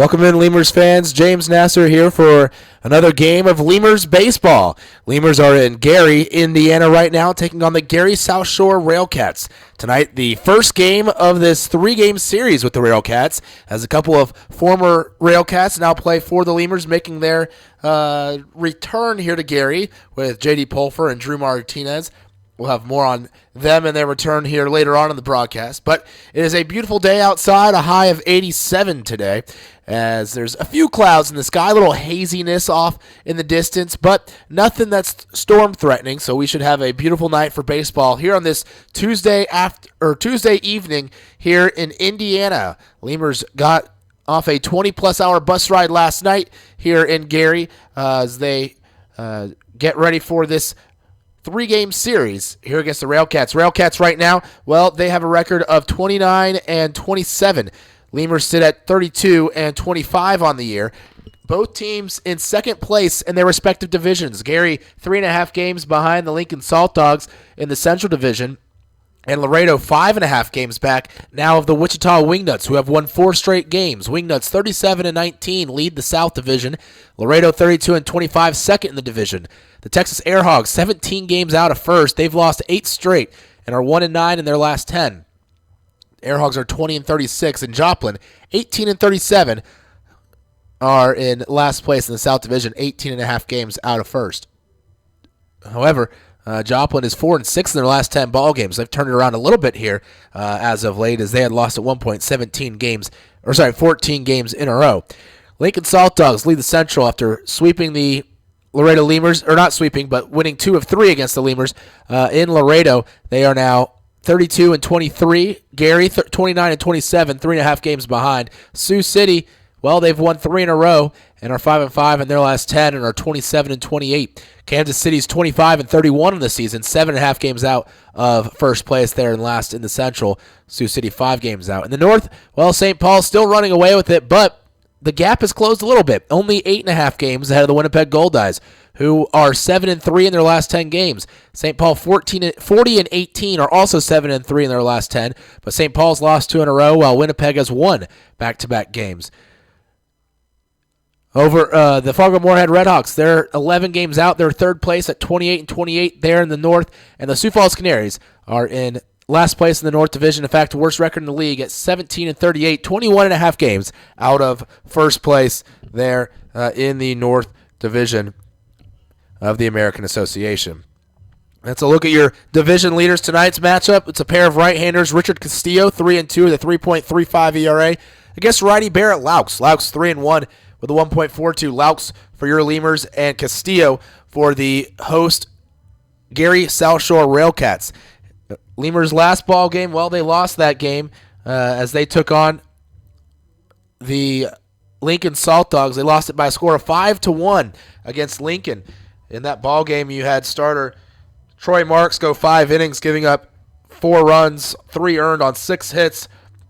Welcome in, Lemurs fans. James Nasser here for another game of Lemurs baseball. Lemurs are in Gary, Indiana right now, taking on the Gary SouthShore RailCats. Tonight, the first game of this three-game series with the RailCats, as a couple of former RailCats now play for the Lemurs, making their return here to Gary with J.D. Pulfer and Drew Martinez. We'll have more on them and their return here later on in the broadcast. But it is a beautiful day outside, a high of 87 today, as there's a few clouds in the sky, a little haziness off in the distance, but nothing that's storm threatening. So we should have a beautiful night for baseball here on this Tuesday evening here in Indiana. Lemurs got off a 20-plus hour bus ride last night here in Gary as they get ready for this three-game series here against the RailCats. RailCats right now, well, they have a record of 29-27. Lemurs sit at 32-25 on the year. Both teams in second place in their respective divisions. Gary, 3.5 games behind the Lincoln Salt Dogs in the Central Division. And Laredo, 5.5 games back now of the Wichita Wingnuts, who have won 4 straight games. Wingnuts, 37-19, lead the South Division. Laredo, 32-25, second in the division. The Texas Airhogs, 17 games out of first. They've lost 8 straight and are 1-9 in their last 10. Airhogs are 20-36, and Joplin, 18-37, are in last place in the South Division, 18.5 games out of first. However, Joplin is 4-6 in their last 10 ball games. They've turned it around a little bit here as of late, as they had lost at one point 14 games in a row. Lincoln Salt Dogs lead the Central after sweeping the Laredo Lemurs, or not sweeping, but winning 2 of 3 against the Lemurs in Laredo. They are now 32-23. Gary, 29-27, 3.5 games behind. Sioux City, well, they've won 3 in a row and are 5-5 in their last 10 and are 27-28. Kansas City's 25-31 in the season, 7.5 games out of first place there and last in the Central. Sioux City 5 games out. In the North, well, St. Paul's still running away with it, but the gap has closed a little bit. Only 8.5 games ahead of the Winnipeg Goldeyes, who are 7-3 in their last 10 games. St. Paul 40-18 are also 7-3 in their last 10, but St. Paul's lost 2 in a row, while Winnipeg has won back-to-back games. Over the Fargo-Moorhead Redhawks, they're 11 games out. They're third place at 28-28 there in the North, and the Sioux Falls Canaries are in last place in the North Division. In fact, worst record in the league at 17-38, 21.5 games out of first place there in the North Division of the American Association. That's a look at your division leaders. Tonight's matchup, it's a pair of right-handers. Richard Castillo, 3-2 with a 3.35 ERA against righty Barrett Laux. Laux 3-1 with a 1.42. Laux for your Lemurs and Castillo for the host Gary SouthShore RailCats. Lemurs' last ball game, well, they lost that game as they took on the Lincoln Salt Dogs. They lost it by a score of 5-1 against Lincoln. In that ball game, you had starter Troy Marks go 5 innings, giving up 4 runs, 3 earned on 6 hits.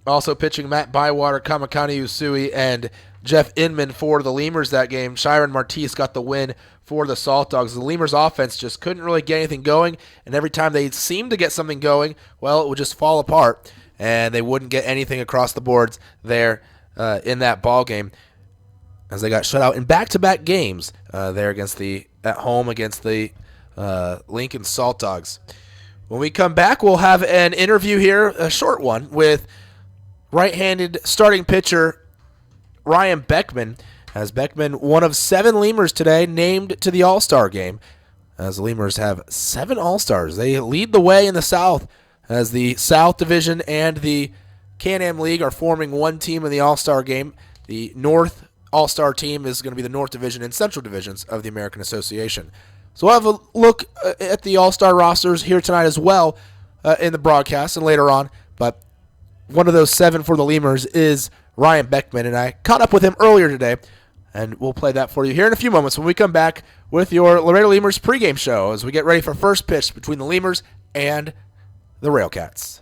Also pitching Matt Bywater, Kamakani Usui, and Jeff Inman for the Lemurs that game. Shiren Martis got the win for the Salt Dogs. The Lemurs offense just couldn't really get anything going, and every time they seemed to get something going, well, it would just fall apart, and they wouldn't get anything across the boards there in that ball game, as they got shut out in back-to-back games there at home against the Lincoln Salt Dogs. When we come back, we'll have an interview here, a short one, with right-handed starting pitcher Ryan Beckman, as Beckman, one of 7 Lemurs today, named to the All-Star game, as the Lemurs have 7 All-Stars. They lead the way in the South, as the South Division and the Can-Am League are forming one team in the All-Star game. The North All-Star team is going to be the North Division and Central Divisions of the American Association. So we'll have a look at the All-Star rosters here tonight as well in the broadcast and later on, but one of those 7 for the Lemurs is Ryan Beckman, and I caught up with him earlier today, and we'll play that for you here in a few moments when we come back with your Laredo Lemurs pregame show as we get ready for first pitch between the Lemurs and the RailCats.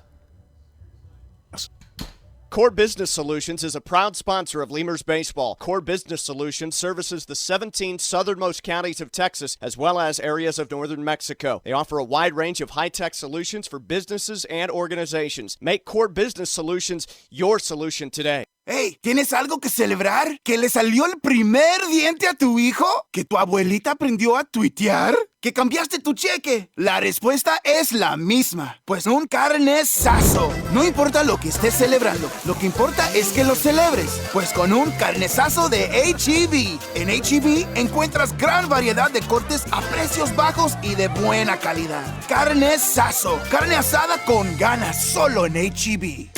Core Business Solutions is a proud sponsor of Lemurs Baseball. Core Business Solutions services the 17 southernmost counties of Texas as well as areas of northern Mexico. They offer a wide range of high-tech solutions for businesses and organizations. Make Core Business Solutions your solution today. Hey, ¿tienes algo que celebrar? ¿Que le salió el primer diente a tu hijo? ¿Que tu abuelita aprendió a tuitear? ¿Que cambiaste tu cheque? La respuesta es la misma. Pues un carnesazo. No importa lo que estés celebrando, lo que importa es que lo celebres. Pues con un carnesazo de H-E-B. En H-E-B encuentras gran variedad de cortes a precios bajos y de buena calidad. Carnesazo. Carne asada con ganas solo en H-E-B.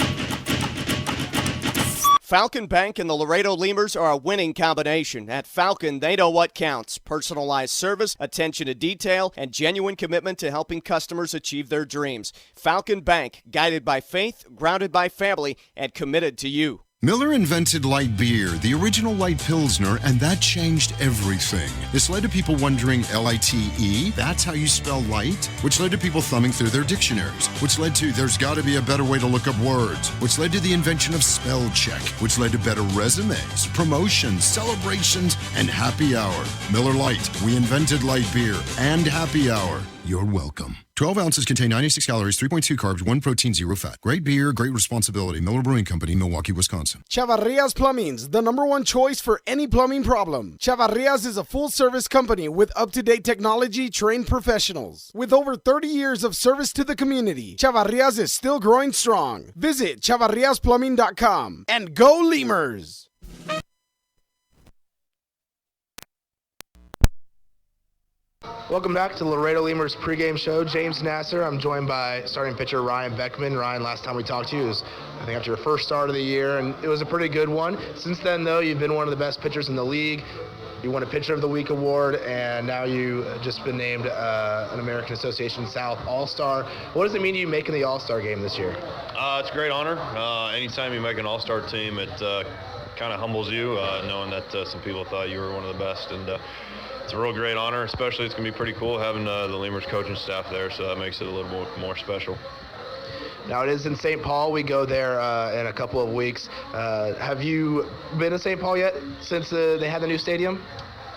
Falcon Bank and the Laredo Lemurs are a winning combination. At Falcon, they know what counts. Personalized service, attention to detail, and genuine commitment to helping customers achieve their dreams. Falcon Bank, guided by faith, grounded by family, and committed to you. Miller invented light beer, the original light Pilsner, and that changed everything. This led to people wondering, L-I-T-E, that's how you spell light? Which led to people thumbing through their dictionaries, which led to there's got to be a better way to look up words, which led to the invention of spell check, which led to better resumes, promotions, celebrations, and happy hour. Miller Lite, we invented light beer and happy hour. You're welcome. 12 ounces contain 96 calories, 3.2 carbs, 1 protein, 0 fat. Great beer, great responsibility. Miller Brewing Company, Milwaukee, Wisconsin. Chavarrias Plumbing's the #1 choice for any plumbing problem. Chavarrias is a full-service company with up-to-date technology, trained professionals. With over 30 years of service to the community, Chavarrias is still growing strong. Visit chavarriasplumbing.com and go Lemurs! Welcome back to Laredo Lemurs pregame show. James Nasser. I'm joined by starting pitcher Ryan Beckman. Ryan, last time we talked to you was, I think, after your first start of the year, and it was a pretty good one. Since then, though, you've been one of the best pitchers in the league. You won a Pitcher of the Week award, and now you've just been named an American Association South All-Star. What does it mean to you making the All-Star game this year? It's a great honor. Anytime you make an All-Star team, it kind of humbles you, knowing that some people thought you were one of the best. And it's a real great honor, especially it's going to be pretty cool having the Lemurs coaching staff there, so that makes it a little more special. Now, it is in St. Paul. We go there in a couple of weeks. Have you been to St. Paul yet since they had the new stadium?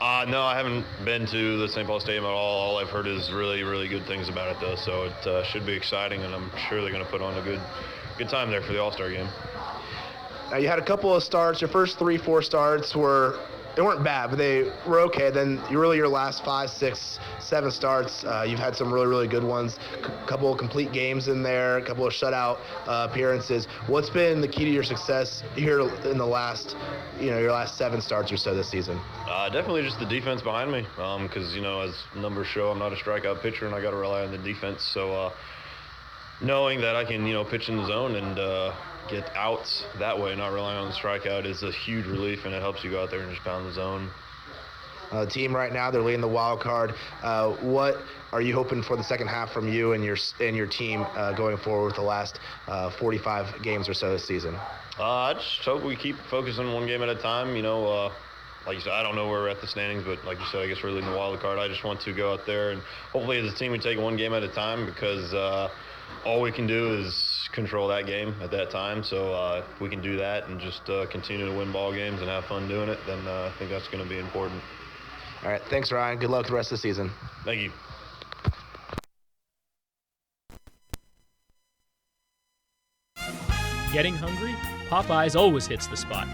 No, I haven't been to the St. Paul Stadium at all. All I've heard is really, really good things about it, though, so it should be exciting, and I'm sure they're going to put on a good time there for the All-Star game. Now, you had a couple of starts. Your first 3-4 starts they weren't bad, but they were okay. Then your last 5, 6, 7 starts, you've had some really, really good ones. A couple of complete games in there, a couple of shutout appearances. What's been the key to your success here in the last, your last 7 starts or so this season? Definitely just the defense behind me, because, as numbers show, I'm not a strikeout pitcher, and I got to rely on the defense. So knowing that I can, pitch in the zone and get outs that way, not relying on the strikeout, is a huge relief, and it helps you go out there and just pound the zone. The team right now, they're leading the wild card. What are you hoping for the second half from you and your team going forward with the last 45 games or so this season? I just hope we keep focusing one game at a time. Like you said, I don't know where we're at the standings, but like you said, I guess we're leading the wild card. I just want to go out there and hopefully as a team we take one game at a time, because all we can do is control that game at that time. So if we can do that and just continue to win ball games and have fun doing it, then I think that's going to be important. All right, thanks, Ryan. Good luck the rest of the season. Thank you. Getting hungry? Popeyes always hits the spot.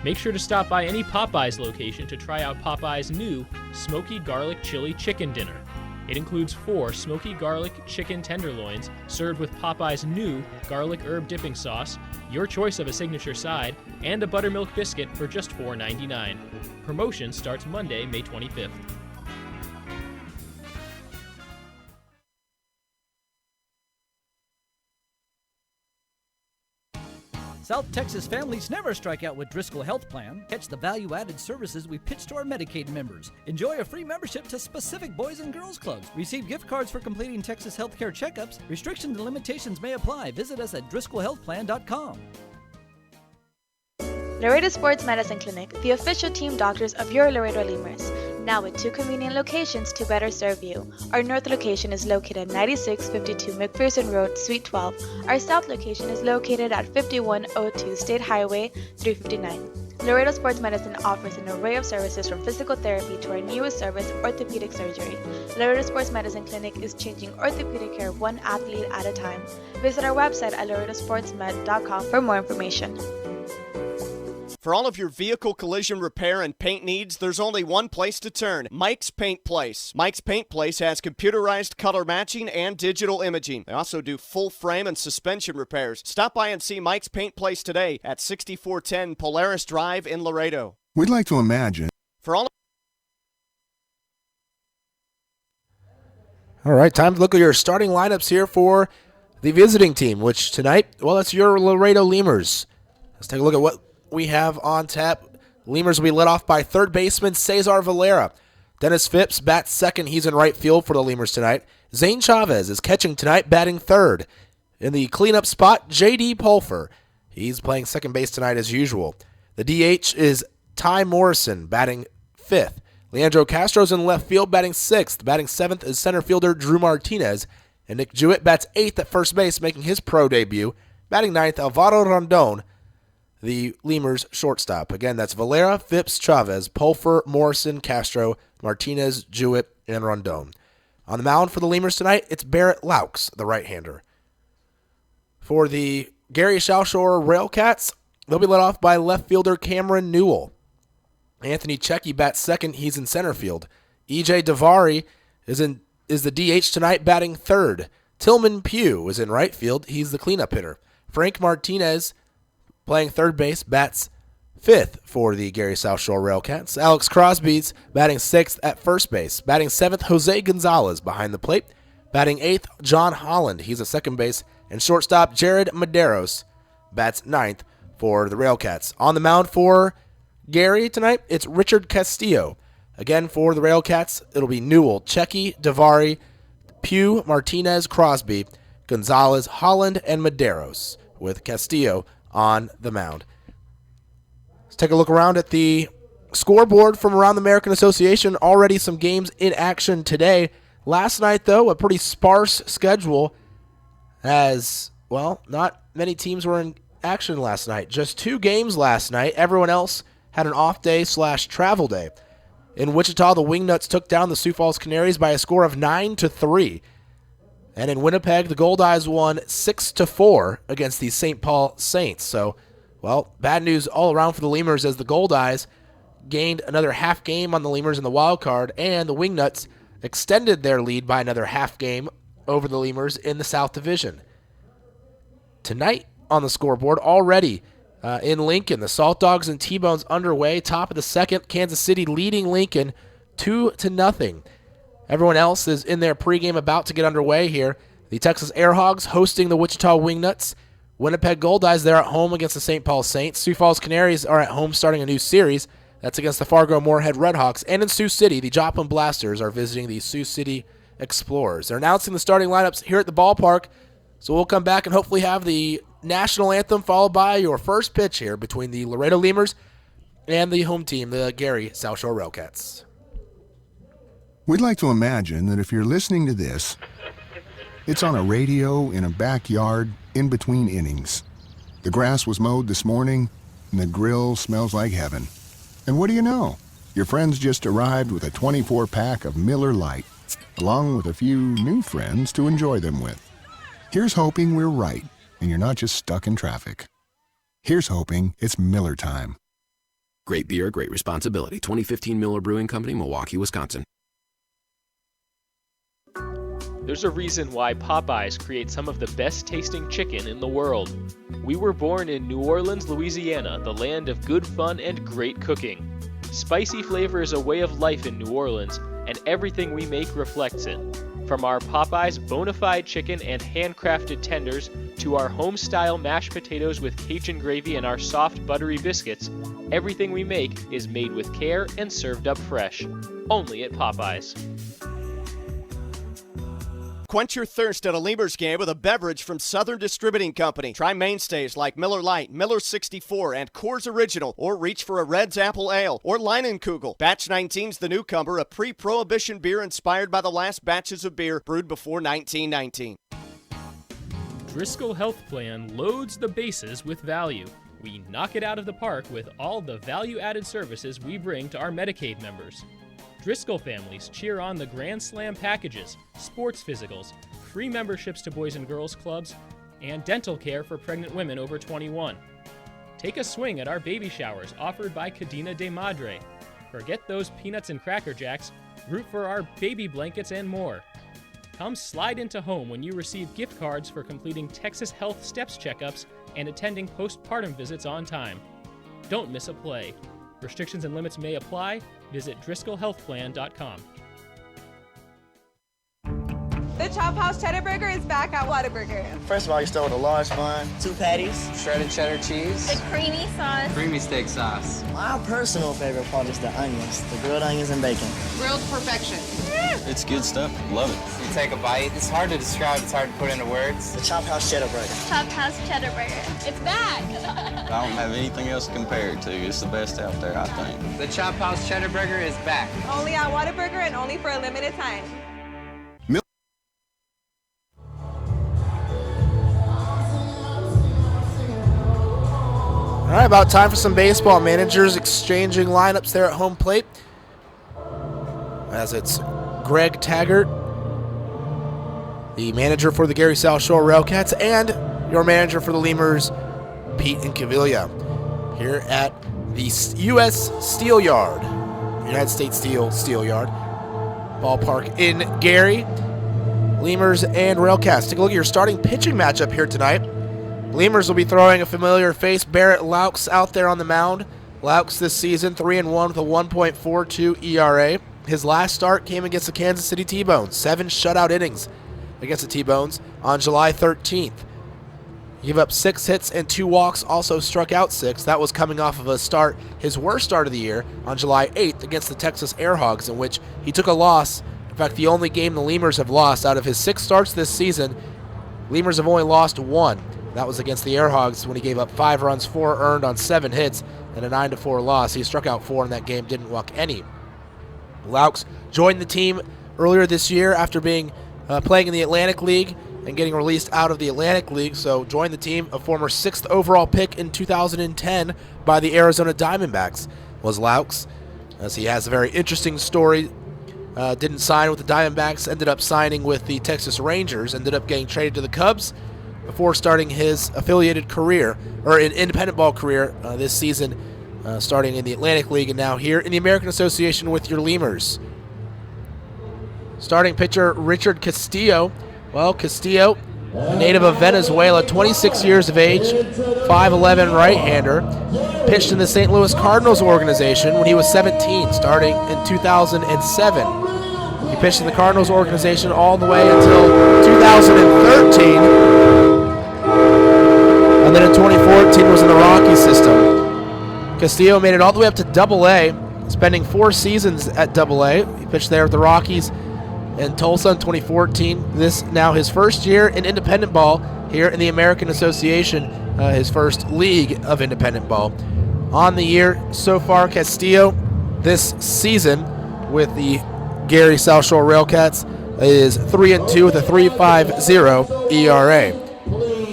Make sure to stop by any Popeyes location to try out Popeyes' new Smoky Garlic Chili Chicken Dinner. It includes 4 smoky garlic chicken tenderloins served with Popeyes' new garlic herb dipping sauce, your choice of a signature side, and a buttermilk biscuit for just $4.99. Promotion starts Monday, May 25th. South Texas families never strike out with Driscoll Health Plan. Catch the value-added services we pitch to our Medicaid members. Enjoy a free membership to specific Boys and Girls Clubs. Receive gift cards for completing Texas healthcare checkups. Restrictions and limitations may apply. Visit us at DriscollHealthPlan.com. Laredo Sports Medicine Clinic, the official team doctors of your Laredo Lemurs. Now with 2 convenient locations to better serve you. Our north location is located at 9652 McPherson Road, Suite 12. Our south location is located at 5102 State Highway 359. Laredo Sports Medicine offers an array of services from physical therapy to our newest service, orthopedic surgery. Laredo Sports Medicine Clinic is changing orthopedic care one athlete at a time. Visit our website at laredosportsmed.com for more information. For all of your vehicle collision repair and paint needs, there's only one place to turn: Mike's Paint Place. Mike's Paint Place has computerized color matching and digital imaging. They also do full frame and suspension repairs. Stop by and see Mike's Paint Place today at 6410 Polaris Drive in Laredo. We'd like to imagine. For all All right, time to look at your starting lineups here for the visiting team, which tonight, well, it's your Laredo Lemurs. Let's take a look at what we have on tap. Lemurs will be led off by third baseman Cesar Valera. Dennis Phipps bats second. He's in right field for the Lemurs tonight. Zane Chavez is catching tonight, batting third. In the cleanup spot, J.D. Pulfer. He's playing second base tonight as usual. The DH is Ty Morrison, batting fifth. Leandro Castro's in left field, batting sixth. Batting seventh is center fielder Drew Martinez. And Nick Jewett bats eighth at first base, making his pro debut. Batting ninth, Alvaro Rondon, the Lemurs shortstop. Again, that's Valera, Phipps, Chavez, Pulfer, Morrison, Castro, Martinez, Jewett, and Rondon. On the mound for the Lemurs tonight, it's Barrett Laux, the right-hander. For the Gary SouthShore RailCats, they'll be led off by left fielder Cameron Newell. Anthony Checky bats second. He's in center field. E.J. Davari is the DH tonight, batting third. Tillman Pugh is in right field. He's the cleanup hitter. Frank Martinez, playing third base, bats fifth for the Gary SouthShore RailCats. Alex Crosby's batting sixth at first base. Batting seventh, Jose Gonzalez behind the plate. Batting eighth, John Holland. He's at second base. And shortstop, Jared Medeiros, bats ninth for the RailCats. On the mound for Gary tonight, it's Richard Castillo. Again, for the RailCats, it'll be Newell, Checky, Davari, Pugh, Martinez, Crosby, Gonzalez, Holland, and Medeiros, with Castillo on the mound. Let's take a look around at the scoreboard from around the American Association. Already some games in action today. Last night, though, a pretty sparse schedule as, well, not many teams were in action last night. Just 2 games last night. Everyone else had an off day / travel day. In Wichita, the Wingnuts took down the Sioux Falls Canaries by a score of 9-3. And in Winnipeg, the Goldeyes won 6-4 against the St. Paul Saints. So, well, bad news all around for the Lemurs as the Goldeyes gained another half game on the Lemurs in the wild card, and the Wingnuts extended their lead by another half game over the Lemurs in the South Division. Tonight on the scoreboard, already in Lincoln, the Salt Dogs and T-Bones underway. Top of the second, Kansas City leading Lincoln 2-0. Everyone else is in their pregame about to get underway here. The Texas Air Hogs hosting the Wichita Wingnuts. Winnipeg Goldeyes, they're at home against the St. Paul Saints. Sioux Falls Canaries are at home starting a new series. That's against the Fargo-Moorhead Redhawks. And in Sioux City, the Joplin Blasters are visiting the Sioux City Explorers. They're announcing the starting lineups here at the ballpark. So we'll come back and hopefully have the national anthem followed by your first pitch here between the Laredo Lemurs and the home team, the Gary SouthShore RailCats. We'd like to imagine that if you're listening to this, it's on a radio in a backyard in between innings. The grass was mowed this morning, and the grill smells like heaven. And what do you know? Your friends just arrived with a 24-pack of Miller Lite, along with a few new friends to enjoy them with. Here's hoping we're right, and you're not just stuck in traffic. Here's hoping it's Miller time. Great beer, great responsibility. 2015 Miller Brewing Company, Milwaukee, Wisconsin. There's a reason why Popeyes creates some of the best tasting chicken in the world. We were born in New Orleans, Louisiana, the land of good fun and great cooking. Spicy flavor is a way of life in New Orleans, and everything we make reflects it. From our Popeyes bona fide chicken and handcrafted tenders to our home-style mashed potatoes with Cajun gravy and our soft buttery biscuits, everything we make is made with care and served up fresh. Only at Popeyes. Quench your thirst at a Lemurs game with a beverage from Southern Distributing Company. Try mainstays like Miller Lite, Miller 64, and Coors Original, or reach for a Red's Apple Ale or Leinenkugel. Batch 19's the newcomer, a pre-prohibition beer inspired by the last batches of beer brewed before 1919. Driscoll Health Plan loads the bases with value. We knock it out of the park with all the value-added services we bring to our Medicaid members. Driscoll families cheer on the Grand Slam packages, sports physicals, free memberships to Boys and Girls Clubs, and dental care for pregnant women over 21. Take a swing at our baby showers offered by Cadena de Madre. Forget those peanuts and Cracker Jacks, root for our baby blankets and more. Come slide into home when you receive gift cards for completing Texas Health Steps checkups and attending postpartum visits on time. Don't miss a play. Restrictions and limits may apply. Visit DriscollHealthPlan.com. The Chop House Cheddar Burger is back at Whataburger. First of all, you start with a large bun, 2 patties, shredded cheddar cheese, the creamy sauce, creamy steak sauce. My personal favorite part is the onions, the grilled onions and bacon. Grilled perfection. It's good stuff. Love it. You take a bite. It's hard to describe. It's hard to put into words. The Chop House Cheddar Burger. Chop House Cheddar Burger. It's back. I don't have anything else to compare it to. It's the best out there, I think. The Chop House Cheddar Burger is back. Only at Whataburger and only for a limited time. All right, about time for some baseball. Managers exchanging lineups there at home plate. As it's Greg Taggart, the manager for the Gary South Shore RailCats, and your manager for the Lemurs, Pete Incaviglia, here at the U.S. Steel Yard, United States Steel Yard ballpark in Gary. Lemurs and RailCats. Take a look at your starting pitching matchup here tonight. Lemurs will be throwing a familiar face, Barrett Laux, out there on the mound. Laux this season 3-1 with a 1.42 ERA. His last start came against the Kansas City T-Bones, 7 shutout innings against the T-Bones on July 13th. He gave up 6 hits and 2 walks, also struck out 6. That was coming off of a start, his worst start of the year, on July 8th against the Texas Airhogs, in which he took a loss. In fact, the only game the Lemurs have lost out of his 6 starts this season, Lemurs have only lost 1. That was against the Airhogs when he gave up 5 runs, 4 earned on 7 hits, and a 9-4 loss. He struck out 4 in that game, didn't walk any. Laux joined the team earlier this year after being playing in the Atlantic League and getting released out of the Atlantic League, so joined the team. A former 6th overall pick in 2010 by the Arizona Diamondbacks was Laux, as he has a very interesting story. Didn't sign with the Diamondbacks, ended up signing with the Texas Rangers, ended up getting traded to the Cubs before starting his affiliated career, or an independent ball career this season, starting in the Atlantic League and now here in the American Association with your Lemurs. Starting pitcher Richard Castillo. Well, Castillo, a native of Venezuela, 26 years of age, 5'11" right-hander, pitched in the St. Louis Cardinals organization when he was 17, starting in 2007. He pitched in the Cardinals organization all the way until 2013. And then in 2014 was in the Rockies system. Castillo made it all the way up to Double-A, spending 4 seasons at Double-A. He pitched there with the Rockies in Tulsa in 2014. This now his first year in independent ball here in the American Association, his first league of independent ball. On the year so far, Castillo this season with the Gary South Shore RailCats is 3-2 with a 3.50 ERA.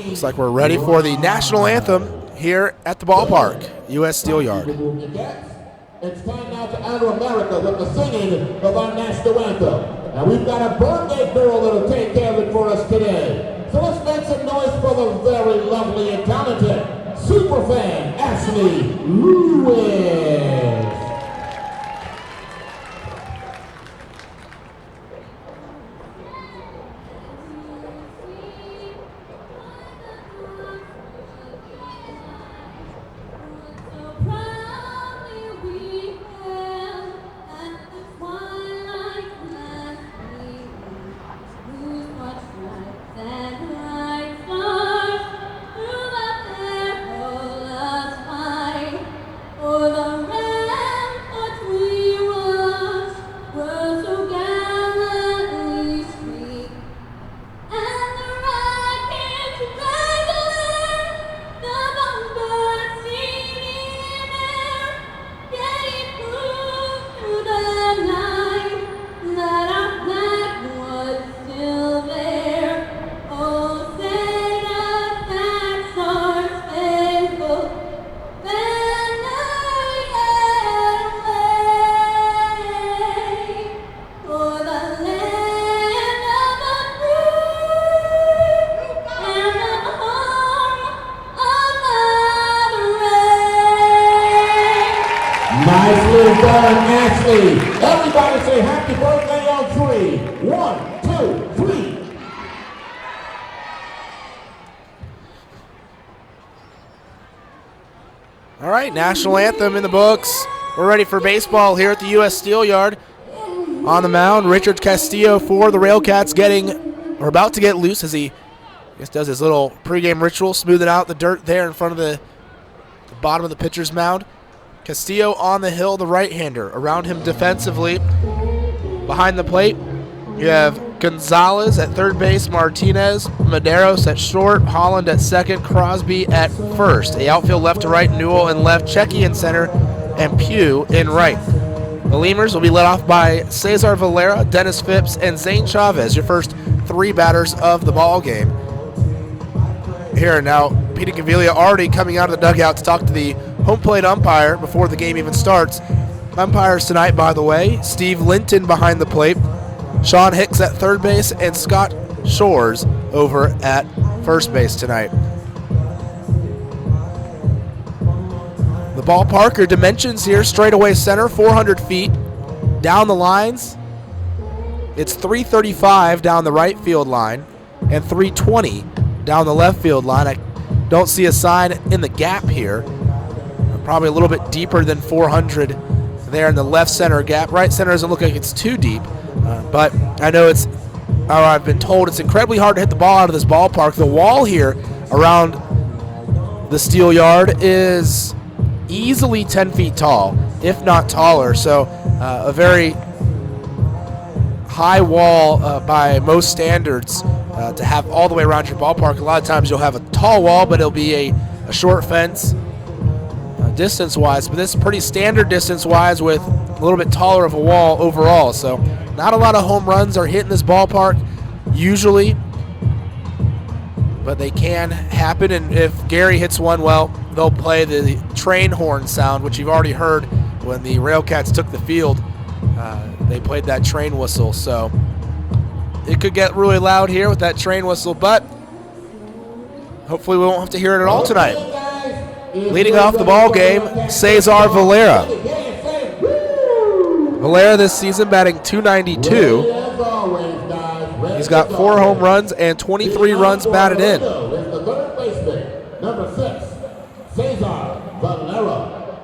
Looks like we're ready for the national anthem here at the ballpark, U.S. Steel Yard. It's time now to honor America with the singing of our national anthem. And we've got a birthday girl that'll take care of it for us today. So let's make some noise for the very lovely and talented superfan, Ashley Lewis. For the birthday. Everybody say happy birthday on 3. 1, 2, 3. All right, national anthem in the books. We're ready for baseball here at the U.S. Steel Yard. On the mound, Richard Castillo for the RailCats about to get loose as he just does his little pregame ritual, smoothing out the dirt there in front of the bottom of the pitcher's mound. Castillo on the hill, the right-hander. Around him defensively, behind the plate, you have Gonzalez at third base, Martinez, Medeiros at short, Holland at second, Crosby at first. The outfield left to right, Newell in left, Checky in center, and Pugh in right. The Lemurs will be led off by Cesar Valera, Dennis Phipps, and Zane Chavez, your first 3 batters of the ball game. Here now, Peter Gavilia already coming out of the dugout to talk to the home plate umpire before the game even starts. Umpires tonight, by the way, Steve Linton behind the plate, Sean Hicks at third base, and Scott Shores over at first base tonight. The ballpark, your dimensions here, straightaway center, 400 feet. Down the lines, it's 335 down the right field line and 320 down the left field line. I don't see a sign in the gap here. Probably a little bit deeper than 400 there in the left center gap. Right center doesn't look like it's too deep, but I know I've been told it's incredibly hard to hit the ball out of this ballpark. The wall here around the Steel Yard is easily 10 feet tall, if not taller, so a very high wall by most standards to have all the way around your ballpark. A lot of times you'll have a tall wall, but it'll be a short fence distance-wise, but this is pretty standard distance-wise with a little bit taller of a wall overall, so not a lot of home runs are hitting this ballpark usually, but they can happen, and if Gary hits one, well, they'll play the train horn sound, which you've already heard when the RailCats took the field. They played that train whistle, so it could get really loud here with that train whistle, but hopefully we won't have to hear it at all tonight. Leading off the ball game, Cesar Valera. Valera this season batting .292. He's got 4 home runs and 23 runs batted in. Number 6, Cesar Valera.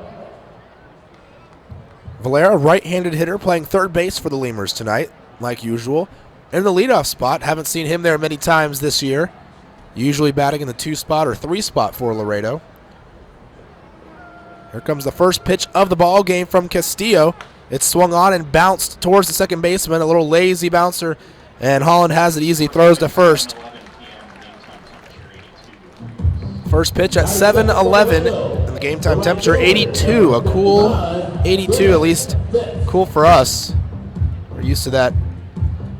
Valera, right-handed hitter, playing third base for the Lemurs tonight, like usual. In the leadoff spot, haven't seen him there many times this year. Usually batting in the 2 spot or 3 spot for Laredo. Here comes the first pitch of the ball game from Castillo. It's swung on and bounced towards the second baseman, a little lazy bouncer, and Holland has it easy, throws to first. First pitch at 7:11, and the game time temperature 82, a cool 82, at least cool for us. We're used to that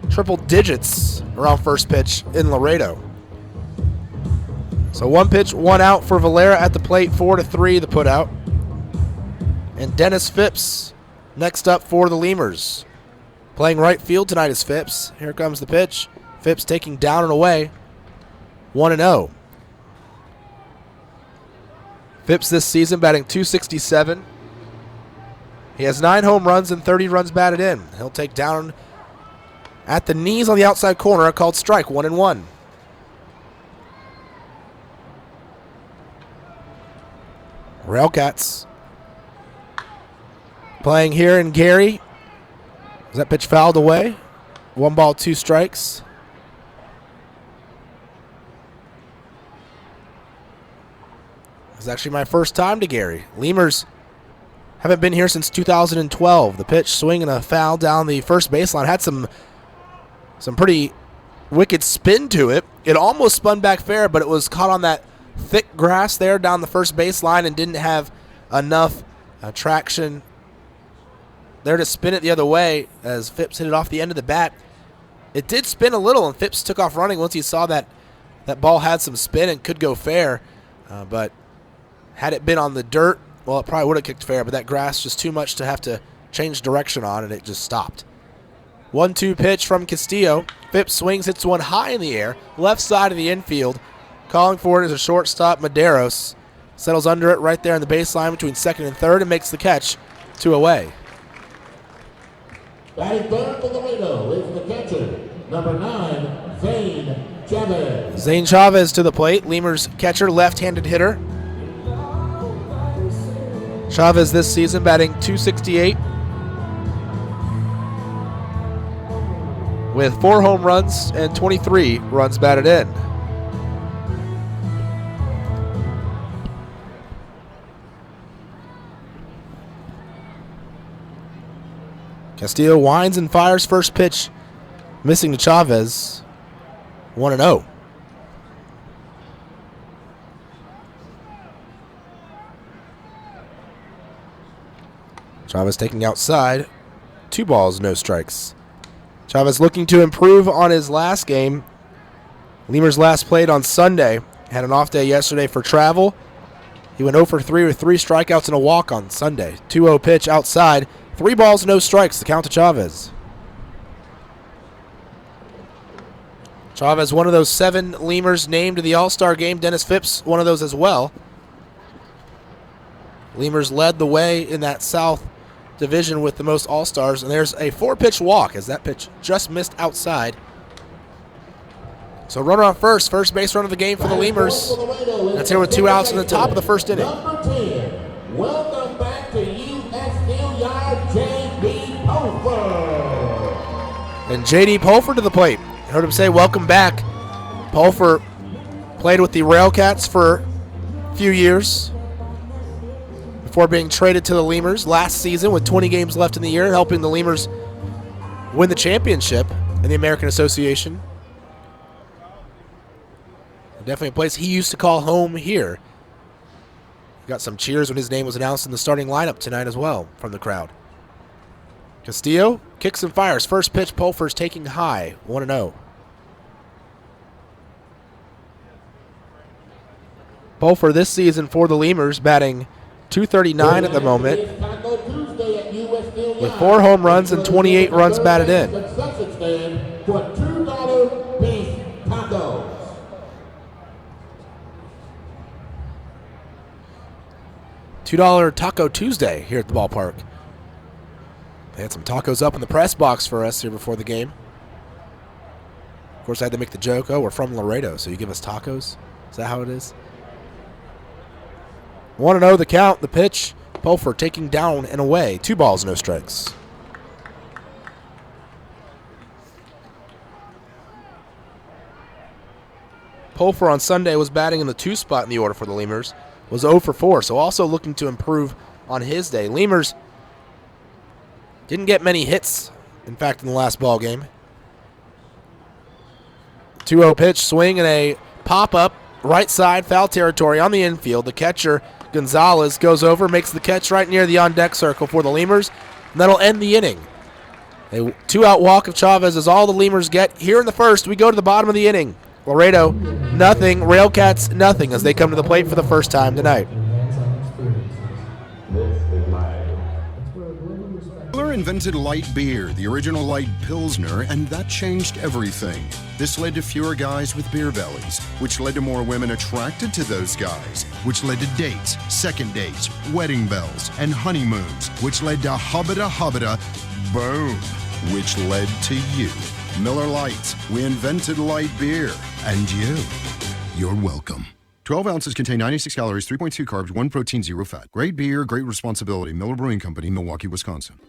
triple digits around first pitch in Laredo. So 1 pitch, 1 out for Valera at the plate, 4-3 the put out. And Dennis Phipps next up for the Lemurs. Playing right field tonight is Phipps. Here comes the pitch. Phipps taking down and away, 1-0. Phipps this season batting .267. He has 9 home runs and 30 runs batted in. He'll take down at the knees on the outside corner, a called strike, 1-1. RailCats playing here in Gary. Is that pitch fouled away? 1 ball, 2 strikes. It's actually my first time to Gary. Lemurs haven't been here since 2012. The pitch swinging a foul down the first baseline. Had some pretty wicked spin to it. It almost spun back fair, but it was caught on that thick grass there down the first baseline and didn't have enough traction there to spin it the other way as Phipps hit it off the end of the bat. It did spin a little, and Phipps took off running once he saw that ball had some spin and could go fair. But had it been on the dirt, well, it probably would have kicked fair, but that grass just too much to have to change direction on, and it just stopped. 1-2 pitch from Castillo. Phipps swings, hits one high in the air, left side of the infield. Calling for it is a shortstop, Medeiros. Settles under it right there on the baseline between second and third and makes the catch, 2 away. Batting third for Laredo is the catcher, number 9, Zane Chavez. Zane Chavez to the plate. Lemurs catcher, left-handed hitter. Chavez this season batting .268 with 4 home runs and 23 runs batted in. Castillo winds and fires first pitch, missing to Chavez. 1-0. Chavez taking outside. 2 balls, no strikes. Chavez looking to improve on his last game. Lemurs last played on Sunday. Had an off day yesterday for travel. He went 0 for 3 with 3 strikeouts and a walk on Sunday. 2-0 pitch outside. 3 balls, no strikes. The count to Chavez. Chavez, one of those 7 Lemurs named to the All-Star game. Dennis Phipps, one of those as well. Lemurs led the way in that South Division with the most All-Stars. And there's a 4-pitch walk as that pitch just missed outside. So runner on first base run of the game for the Lemurs. That's here with 2 outs in the top of the first inning. Number 10, welcome back to U.S. Steel Yard, J.D. Pulford. And J.D. Pulford to the plate. I heard him say welcome back. Pulford played with the RailCats for a few years before being traded to the Lemurs last season with 20 games left in the year, helping the Lemurs win the championship in the American Association. Definitely a place he used to call home here. Got some cheers when his name was announced in the starting lineup tonight as well from the crowd. Castillo kicks and fires. First pitch, Pulford's taking high, 1-0. Pulford this season for the Lemurs batting .239 at the moment with 4 home runs and 28 runs batted in. For $2 beef tacos. $2 Taco Tuesday here at the ballpark. They had some tacos up in the press box for us here before the game. Of course, I had to make the joke, oh, we're from Laredo, so you give us tacos? Is that how it is? 1-0 the count, the pitch. Pulford taking down and away. 2 balls, no strikes. Pulford on Sunday was batting in the 2 spot in the order for the Lemurs. Was 0 for 4, so also looking to improve on his day. Lemurs didn't get many hits, in fact, in the last ball game. 2-0 pitch, swing, and a pop-up, right side, foul territory on the infield. The catcher, Gonzalez, goes over, makes the catch right near the on-deck circle for the Lemurs, and that'll end the inning. A 2-out walk of Chavez is all the Lemurs get. Here in the first, we go to the bottom of the inning. Laredo, nothing. RailCats, nothing, as they come to the plate for the first time tonight. Miller invented light beer, the original light Pilsner, and that changed everything. This led to fewer guys with beer bellies, which led to more women attracted to those guys, which led to dates, second dates, wedding bells, and honeymoons, which led to hubbada, boom, which led to you. Miller Lite, we invented light beer, and you're welcome. 12 ounces contain 96 calories, 3.2 carbs, 1 protein, 0 fat. Great beer, great responsibility. Miller Brewing Company, Milwaukee, Wisconsin.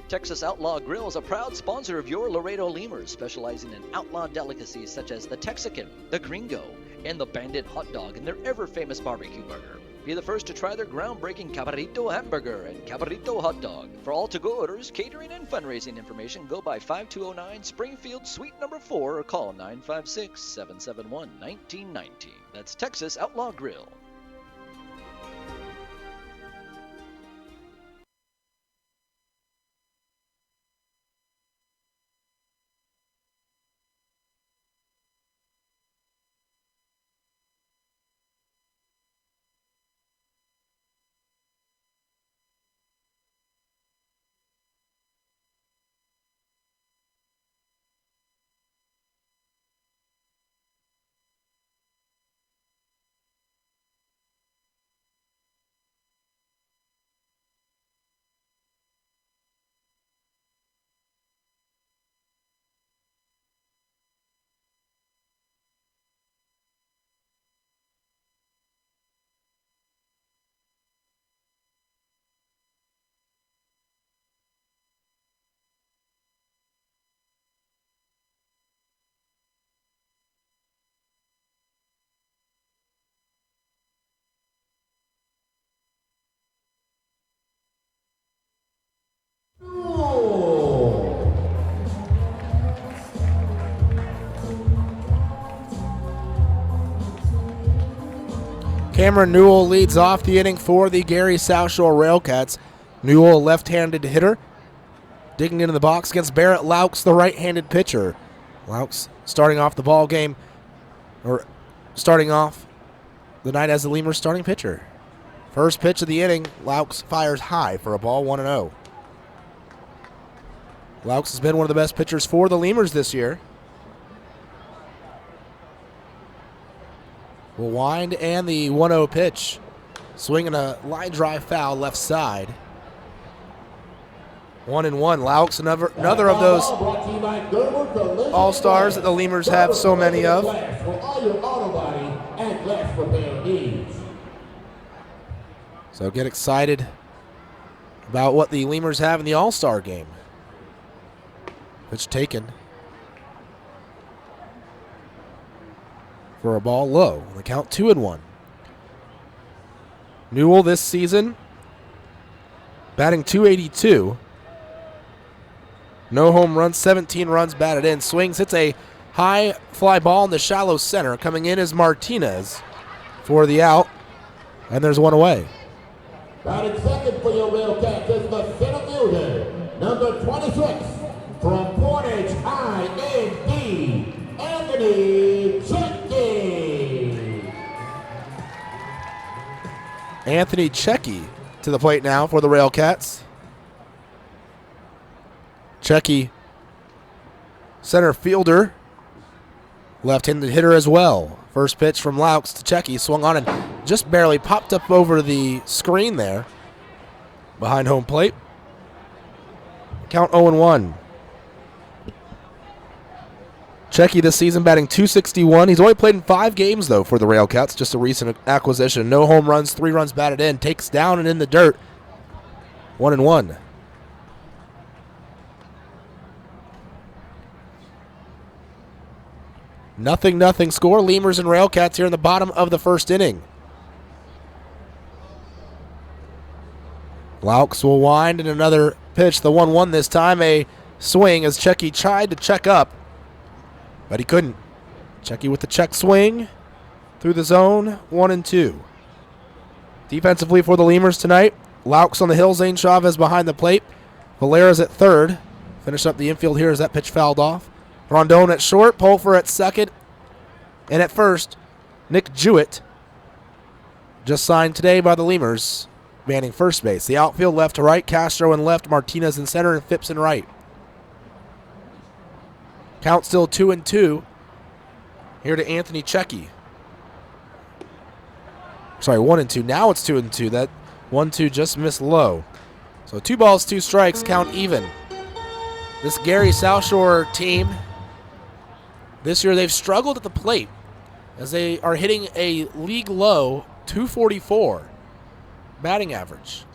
Texas Outlaw Grill is a proud sponsor of your Laredo Lemurs, specializing in outlaw delicacies such as the Texican, the Gringo, and the Bandit hot dog and their ever-famous barbecue burger. Be the first to try their groundbreaking Cabrito hamburger and Cabrito hot dog. For all to-go orders, catering, and fundraising information, go by 5209 Springfield Suite number 4 or call 956-771-1919. That's Texas Outlaw Grill. Cameron Newell leads off the inning for the Gary SouthShore RailCats. Newell, a left-handed hitter, digging into the box against Barrett Laux, the right-handed pitcher. Laux starting off the ball game, or starting off the night as the Lemurs starting pitcher. First pitch of the inning, Laux fires high for a ball, 1-0. Laux has been one of the best pitchers for the Lemurs this year. Will wind, and the 1-0 pitch. Swinging a line drive foul left side. 1-1. Laux, another of those all-stars that the Lemurs have so many of. So get excited about what the Lemurs have in the all-star game. Pitch taken for a ball low. The count 2-1. Newell this season batting .282. No home runs, 17 runs batted in. Swings, hits a high fly ball in the shallow center. Coming in is Martinez for the out, and there's one away. Batting second for your RailCats is the center fielder, number 26, from Portage IND, Anthony Checky. Anthony Checky to the plate now for the RailCats. Checky, center fielder, left-handed hitter as well. First pitch from Laux to Checky, swung on and just barely popped up over the screen there behind home plate. Count 0-1. Checky this season batting .261. He's only played in 5 games, though, for the RailCats. Just a recent acquisition. No home runs, 3 runs batted in. Takes down and in the dirt. 1-1. Nothing score. Lemurs and RailCats here in the bottom of the first inning. Laux will wind, and another pitch, the 1-1 this time. A swing as Checky tried to check up, but he couldn't. Checky with the check swing through the zone, 1-2. Defensively for the Lemurs tonight, Laux on the hill, Zane Chavez behind the plate. Valera's at third. Finish up the infield here as that pitch fouled off. Rondon at short, Pulfer at second, and at first, Nick Jewett, just signed today by the Lemurs, manning first base. The outfield left to right, Castro in left, Martinez in center, and Phipps in right. Count still 2-2 here to Anthony Checky. Sorry, 1-2. Now it's 2-2. That 1-2 just missed low. So 2 balls, 2 strikes, count even. This Gary SouthShore team, this year they've struggled at the plate as they are hitting a league low .244 batting average.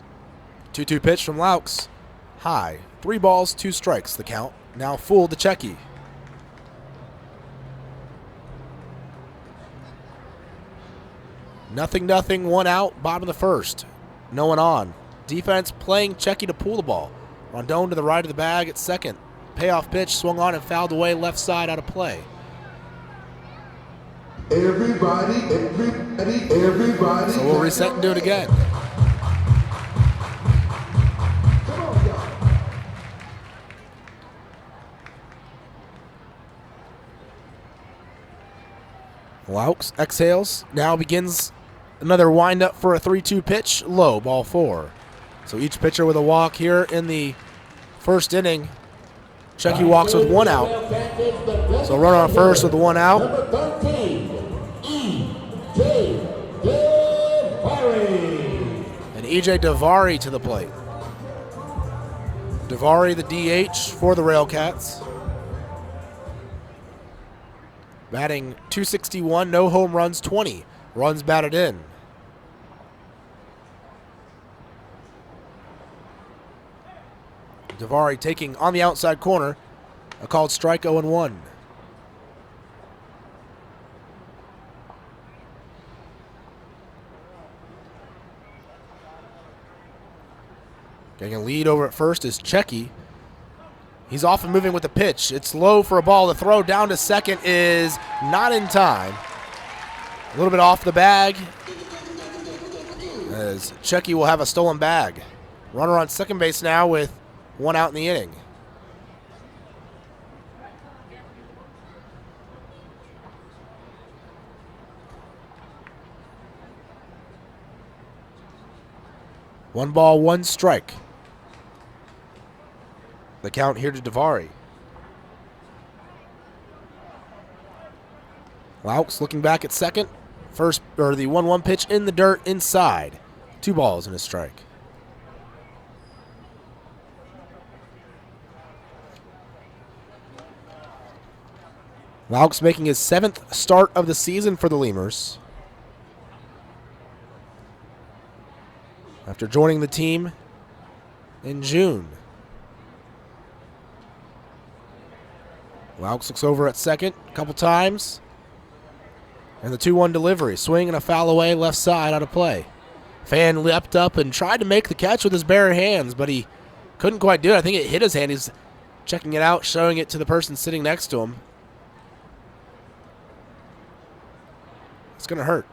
2-2 pitch from Laux. High. 3 balls, 2 strikes, the count. Now full to Checky. Nothing, 1 out, bottom of the first. No one on. Defense playing Checky to pull the ball. Rondon to the right of the bag at second. Payoff pitch swung on and fouled away left side out of play. Everybody. So we'll reset and do it again. Laux exhales. Now begins another windup for a 3-2 pitch. Low, ball 4. So each pitcher with a walk here in the first inning. Checky walks with 1 out. So runner on first with 1 out. Number 13, E.J. Davari. And E.J. Davari to the plate. Davari, the DH for the RailCats. Batting .261, no home runs, 20 runs batted in. Davari taking on the outside corner, a called strike, 0-1. Getting a lead over at first is Checky. He's off and moving with the pitch. It's low for a ball. The throw down to second is not in time. A little bit off the bag. as Chucky will have a stolen bag. Runner on second base now with one out in the inning. One ball, one strike. The count here to Davari. Laux looking back at second. First, or the 1-1 pitch in the dirt inside. 2 balls and a strike. Laux making his 7th start of the season for the Lemurs. After joining the team in June. Laux looks over at second a couple times. And the 2-1 delivery. Swing and a foul away, left side out of play. Fan leapt up and tried to make the catch with his bare hands, but he couldn't quite do it. I think it hit his hand. He's checking it out, showing it to the person sitting next to him. It's going to hurt.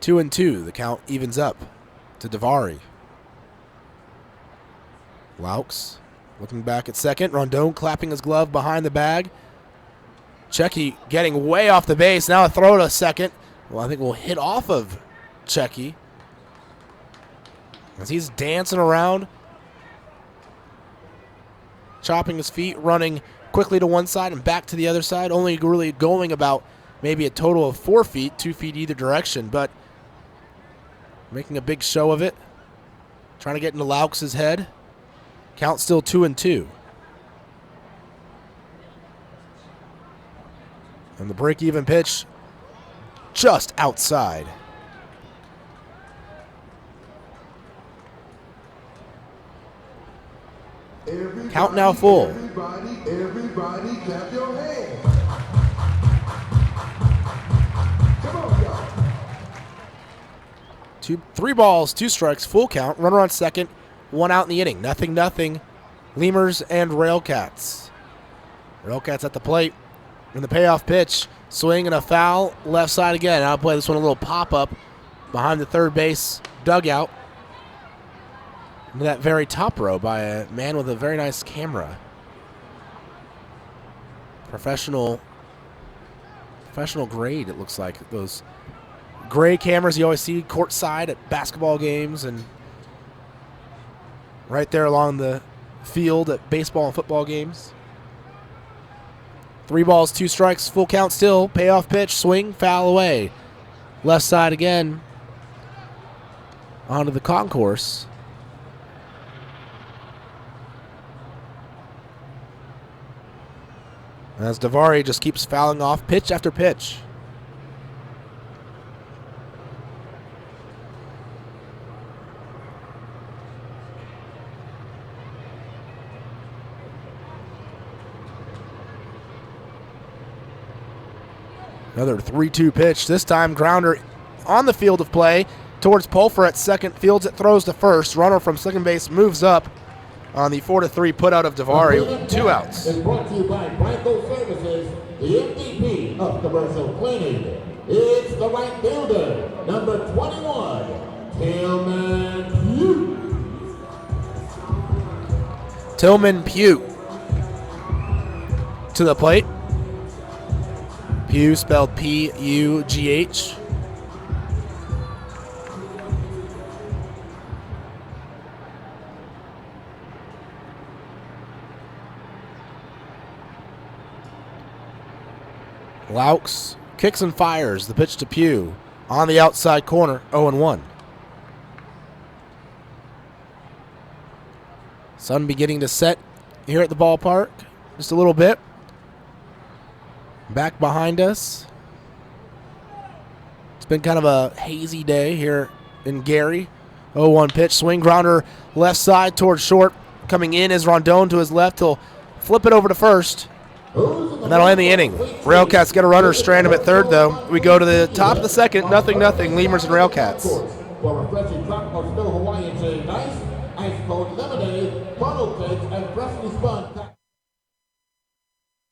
2-2. The count evens up to Davari. Laux looking back at second. Rondon clapping his glove behind the bag. Checky getting way off the base. Now a throw to second. Well, I think we'll hit off of Checky as he's dancing around, chopping his feet, running quickly to one side and back to the other side, only really going about maybe a total of 4 feet, 2 feet either direction, but making a big show of it, trying to get into Laux's head. Count still 2-2. And the break-even pitch just outside. Count now full. Everybody clap your hands. Come on, y'all. 3 balls, 2 strikes, full count. Runner on second, 1 out in the inning. 0-0. Lemurs and RailCats. RailCats at the plate. And the payoff pitch, swing and a foul, left side again. I'll play this one a little pop-up behind the third base dugout. Into that very top row by a man with a very nice camera. Professional grade, it looks like. Those gray cameras you always see courtside at basketball games and right there along the field at baseball and football games. 3 balls, 2 strikes, full count still. Payoff pitch, swing, foul away. Left side again. Onto the concourse. As Davari just keeps fouling off pitch after pitch. Another 3-2 pitch. This time grounder on the field of play towards Pulfer at second. Fields it, throws to first. Runner from second base moves up on the 4-3 putout of Davari. 2 outs. Is brought to you by Blanco Services, the MVP of commercial cleaning. It's the right fielder, number 21, Tillman Pugh. Tillman Pugh to the plate. Pugh spelled P-U-G-H. Laux kicks and fires. The pitch to Pugh on the outside corner, 0-1. Sun beginning to set here at the ballpark just a little bit. Back behind us. It's been kind of a hazy day here in Gary. 0-1 pitch, swing grounder left side towards short. Coming in is Rondon to his left. He'll flip it over to first. And that'll end the inning. RailCats get a runner, strand him at third, though. We go to the top of the second, 0-0, Lemurs and RailCats. For refreshing tropical snow Hawaiian chain ice, ice cold lemonade, funnel cakes, and freshly spun.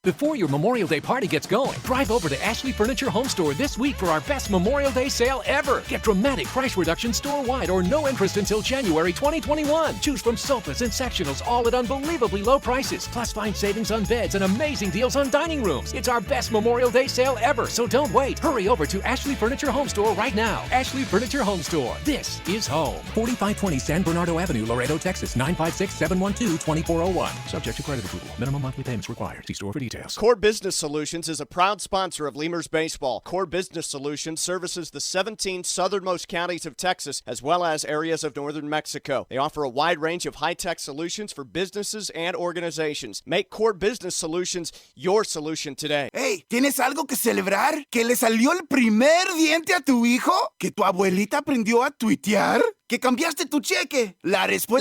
Before your Memorial Day party gets going, drive over to Ashley Furniture Home Store this week for our best Memorial Day sale ever. Get dramatic price reductions store-wide or no interest until January 2021. Choose from sofas and sectionals, all at unbelievably low prices. Plus, find savings on beds and amazing deals on dining rooms. It's our best Memorial Day sale ever, so don't wait. Hurry over to Ashley Furniture Home Store right now. Ashley Furniture Home Store. This is home. 4520 San Bernardo Avenue, Laredo, Texas. 956-712-2401. Subject to credit approval. Minimum monthly payments required. See store for details. Core Business Solutions is a proud sponsor of Lemurs Baseball. Core Business Solutions services the 17 southernmost counties of Texas as well as areas of northern Mexico. They offer a wide range of high-tech solutions for businesses and organizations. Make Core Business Solutions your solution today. Hey, ¿tienes algo que celebrar? ¿Que le salió el primer diente a tu hijo? ¿Que tu abuelita aprendió a tuitear? ¿Que cambiaste tu cheque? La respuesta